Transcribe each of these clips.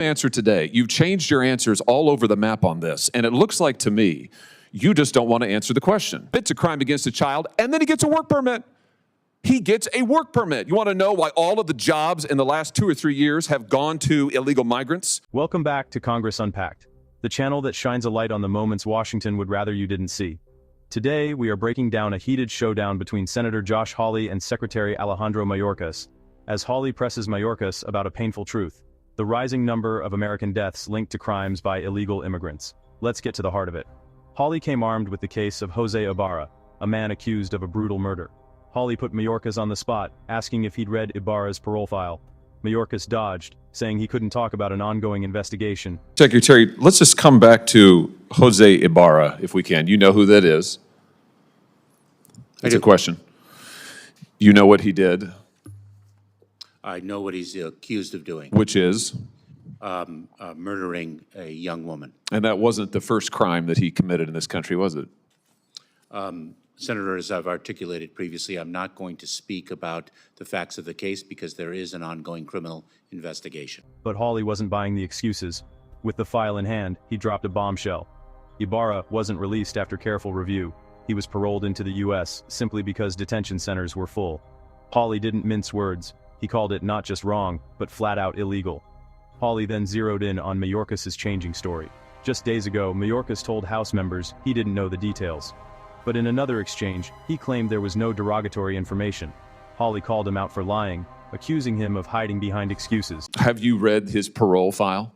Answer today. You've changed your answers all over the map on this, and it looks like to me you just don't want to answer the question. It's a crime against a child, and then he gets a work permit. He gets a work permit. You want to know why all of the jobs in the last 2 or 3 years have gone to illegal migrants? Welcome back to Congress Unpacked, the channel that shines a light on the moments Washington would rather you didn't see. Today, we are breaking down a heated showdown between Senator Josh Hawley and Secretary Alejandro Mayorkas, as Hawley presses Mayorkas about a painful truth: the rising number of American deaths linked to crimes by illegal immigrants. Let's get to the heart of it. Hawley came armed with the case of Jose Ibarra, a man accused of a brutal murder. Hawley put Mayorkas on the spot, asking if he'd read Ibarra's parole file. Mayorkas dodged, saying he couldn't talk about an ongoing investigation. Secretary, let's just come back to Jose Ibarra, if we can. You know who that is. It's a question. You know what he did? I know what he's accused of doing. Which is? Murdering a young woman. And that wasn't the first crime that he committed in this country, was it? Senator, as I've articulated previously, I'm not going to speak about the facts of the case because there is an ongoing criminal investigation. But Hawley wasn't buying the excuses. With the file in hand, he dropped a bombshell. Ibarra wasn't released after careful review. He was paroled into the U.S. simply because detention centers were full. Hawley didn't mince words. He called it not just wrong, but flat out illegal. Hawley then zeroed in on Mayorkas' changing story. Just days ago, Mayorkas told House members he didn't know the details. But in another exchange, he claimed there was no derogatory information. Hawley called him out for lying, accusing him of hiding behind excuses. Have you read his parole file?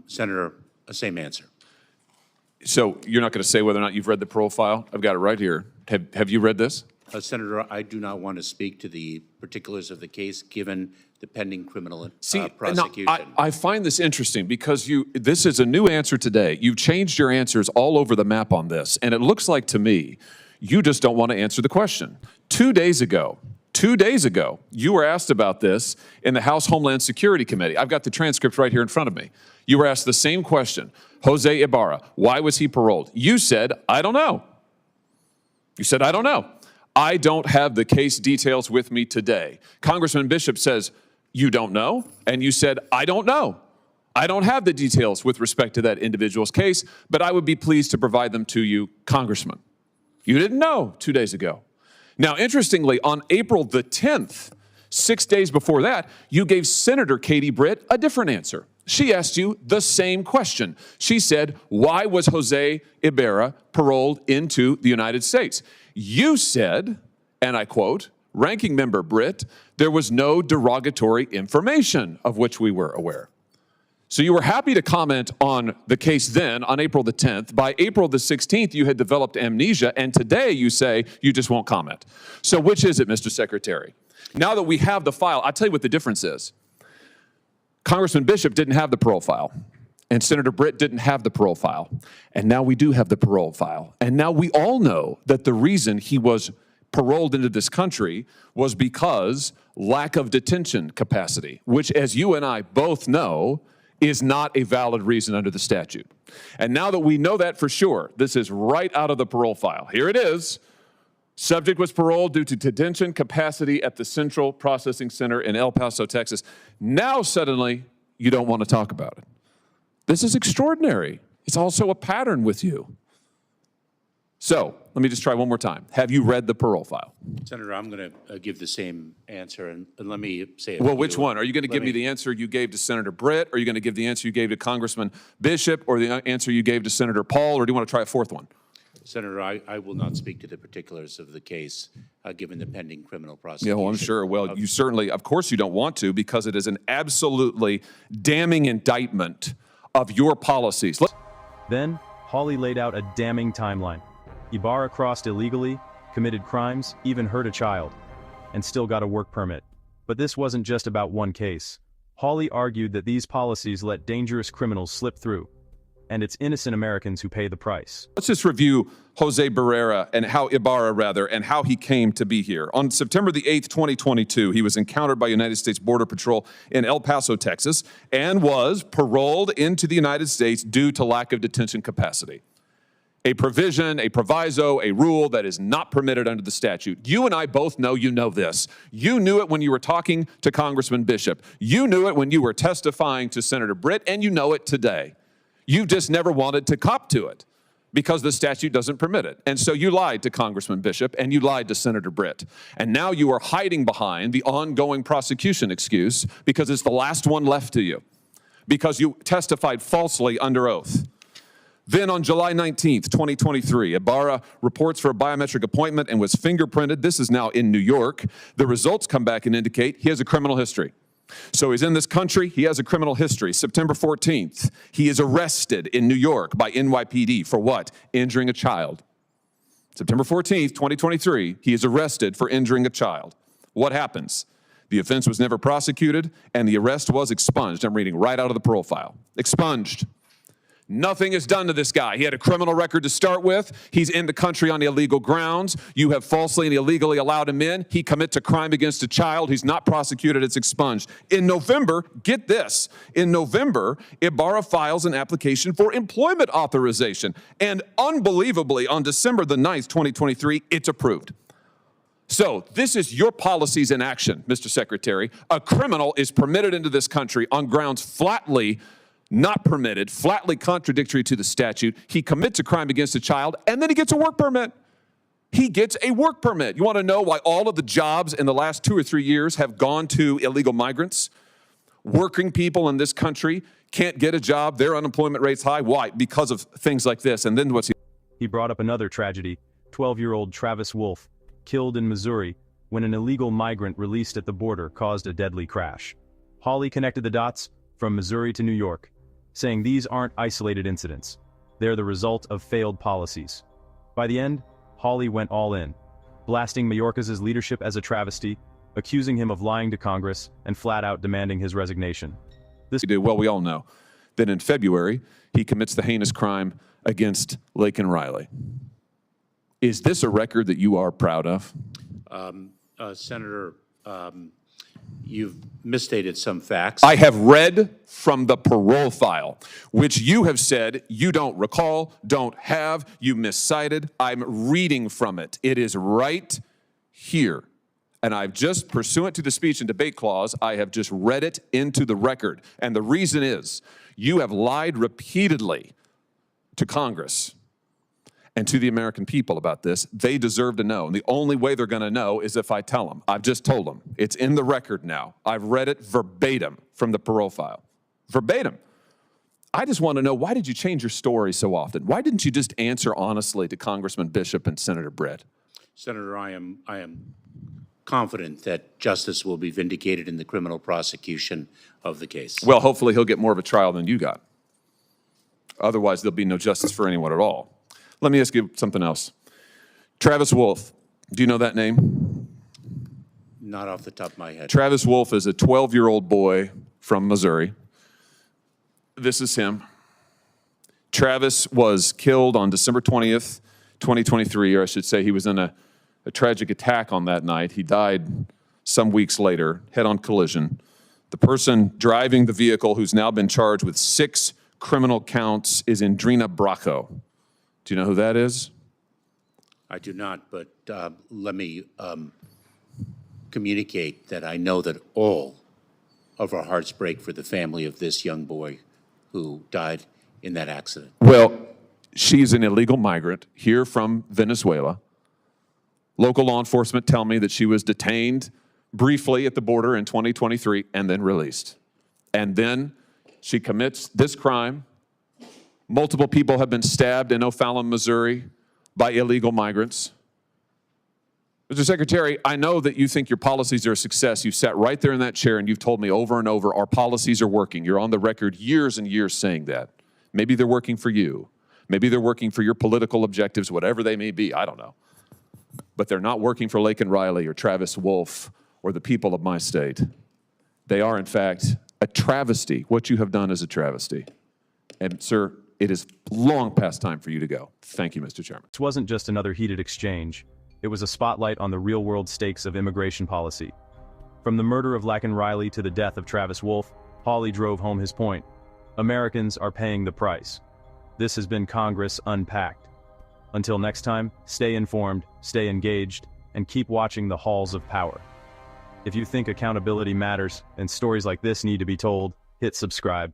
Senator, same answer. So you're not going to say whether or not you've read the parole file? I've got it right here. Have you read this? Senator, I do not want to speak to the particulars of the case given the pending criminal prosecution. Now, I find this interesting because this is a new answer today. You've changed your answers all over the map on this, and it looks like to me you just don't want to answer the question. 2 days ago, you were asked about this in the House Homeland Security Committee. I've got the transcript right here in front of me. You were asked the same question. Jose Ibarra, why was he paroled? You said, I don't know. You said, I don't know. I don't have the case details with me today. Congressman Bishop says, you don't know? And you said, I don't know. I don't have the details with respect to that individual's case, but I would be pleased to provide them to you, Congressman. You didn't know 2 days ago. Now, interestingly, on April the 10th, 6 days before that, you gave Senator Katie Britt a different answer. She asked you the same question. She said, why was Jose Ibarra paroled into the United States? You said, and I quote, Ranking Member Britt, there was no derogatory information of which we were aware. So you were happy to comment on the case then, on April the 10th. By April the 16th, you had developed amnesia, and today you say you just won't comment. So which is it, Mr. Secretary? Now that we have the file, I'll tell you what the difference is. Congressman Bishop didn't have the parole file, and Senator Britt didn't have the parole file, and now we do have the parole file. And now we all know that the reason he was paroled into this country was because lack of detention capacity, which, as you and I both know, is not a valid reason under the statute. And now that we know that for sure, this is right out of the parole file. Here it is. Subject was paroled due to detention capacity at the Central Processing Center in El Paso, Texas. Now suddenly you don't want to talk about it. This is extraordinary. It's also a pattern with you. So let me just try one more time. Have you read the parole file? Senator, I'm going to give the same answer, and let me say it. Well, which one? Are you going to give me the answer you gave to Senator Britt? Are you going to give the answer you gave to Congressman Bishop, or the answer you gave to Senator Paul, or do you want to try a fourth one? Senator, I will not speak to the particulars of the case, given the pending criminal prosecution. Yeah, well, I'm sure. Well, you certainly, of course you don't want to, because it is an absolutely damning indictment of your policies. Then, Hawley laid out a damning timeline. Ibarra crossed illegally, committed crimes, even hurt a child, and still got a work permit. But this wasn't just about one case. Hawley argued that these policies let dangerous criminals slip through, and it's innocent Americans who pay the price. Let's just review Jose Ibarra, and how he came to be here. On September the 8th, 2022, he was encountered by United States Border Patrol in El Paso, Texas, and was paroled into the United States due to lack of detention capacity. A provision, a proviso, a rule that is not permitted under the statute. You and I both know you know this. You knew it when you were talking to Congressman Bishop. You knew it when you were testifying to Senator Britt, and you know it today. You just never wanted to cop to it because the statute doesn't permit it. And so you lied to Congressman Bishop and you lied to Senator Britt. And now you are hiding behind the ongoing prosecution excuse because it's the last one left to you, because you testified falsely under oath. Then on July 19th, 2023, Ibarra reports for a biometric appointment and was fingerprinted. This is now in New York. The results come back and indicate he has a criminal history. So he's in this country, he has a criminal history. September 14th, he is arrested in New York by NYPD for what? Injuring a child. September 14th, 2023, he is arrested for injuring a child. What happens? The offense was never prosecuted and the arrest was expunged. I'm reading right out of the parole file. Expunged. Nothing is done to this guy. He had a criminal record to start with. He's in the country on illegal grounds. You have falsely and illegally allowed him in. He commits a crime against a child. He's not prosecuted. It's expunged. In November, get this, in November, Ibarra files an application for employment authorization. And unbelievably, on December the 9th, 2023, it's approved. So this is your policies in action, Mr. Secretary. A criminal is permitted into this country on grounds flatly not permitted, flatly contradictory to the statute. He commits a crime against a child, and then he gets a work permit. He gets a work permit. You want to know why all of the jobs in the last 2 or 3 years have gone to illegal migrants? Working people in this country can't get a job. Their unemployment rate's high. Why? Because of things like this. And then what's He brought up another tragedy, 12-year-old Travis Wolf, killed in Missouri when an illegal migrant released at the border caused a deadly crash. Hawley connected the dots from Missouri to New York, saying these aren't isolated incidents. They're the result of failed policies. By the end, Hawley went all in, blasting Mayorkas' leadership as a travesty, accusing him of lying to Congress, and flat out demanding his resignation. Well, we all know that in February, he commits the heinous crime against Laken Riley. Is this a record that you are proud of? Senator, you've misstated some facts. I have read from the parole file, which you have said you don't recall, don't have, you miscited. I'm reading from it. It is right here. And I've just, pursuant to the speech and debate clause, I have just read it into the record. And the reason is, you have lied repeatedly to Congress and to the American people about this. They deserve to know. And the only way they're going to know is if I tell them. I've just told them. It's in the record now. I've read it verbatim from the parole file. Verbatim. I just want to know, why did you change your story so often? Why didn't you just answer honestly to Congressman Bishop and Senator Britt? Senator, I am confident that justice will be vindicated in the criminal prosecution of the case. Well, hopefully he'll get more of a trial than you got. Otherwise, there'll be no justice for anyone at all. Let me ask you something else. Travis Wolf, do you know that name? Not off the top of my head. Travis Wolf is a 12-year-old boy from Missouri. This is him. Travis was killed on December 20th, 2023, or I should say he was in a tragic attack on that night. He died some weeks later, head-on collision. The person driving the vehicle, who's now been charged with 6 criminal counts, is Indrina Bracco. Do you know who that is? I do not, but let me communicate that I know that all of our hearts break for the family of this young boy who died in that accident. Well, she's an illegal migrant here from Venezuela. Local law enforcement tell me that she was detained briefly at the border in 2023 and then released. And then she commits this crime. Multiple people have been stabbed in O'Fallon, Missouri by illegal migrants. Mr. Secretary, I know that you think your policies are a success. You've sat right there in that chair and you've told me over and over our policies are working. You're on the record years and years saying that. Maybe they're working for you. Maybe they're working for your political objectives, whatever they may be. I don't know. But they're not working for Laken Riley or Travis Wolf or the people of my state. They are, in fact, a travesty. What you have done is a travesty. And, sir, it is long past time for you to go. Thank you, Mr. Chairman. This wasn't just another heated exchange. It was a spotlight on the real-world stakes of immigration policy. From the murder of Laken Riley to the death of Travis Wolf, Hawley drove home his point. Americans are paying the price. This has been Congress Unpacked. Until next time, stay informed, stay engaged, and keep watching the halls of power. If you think accountability matters and stories like this need to be told, hit subscribe.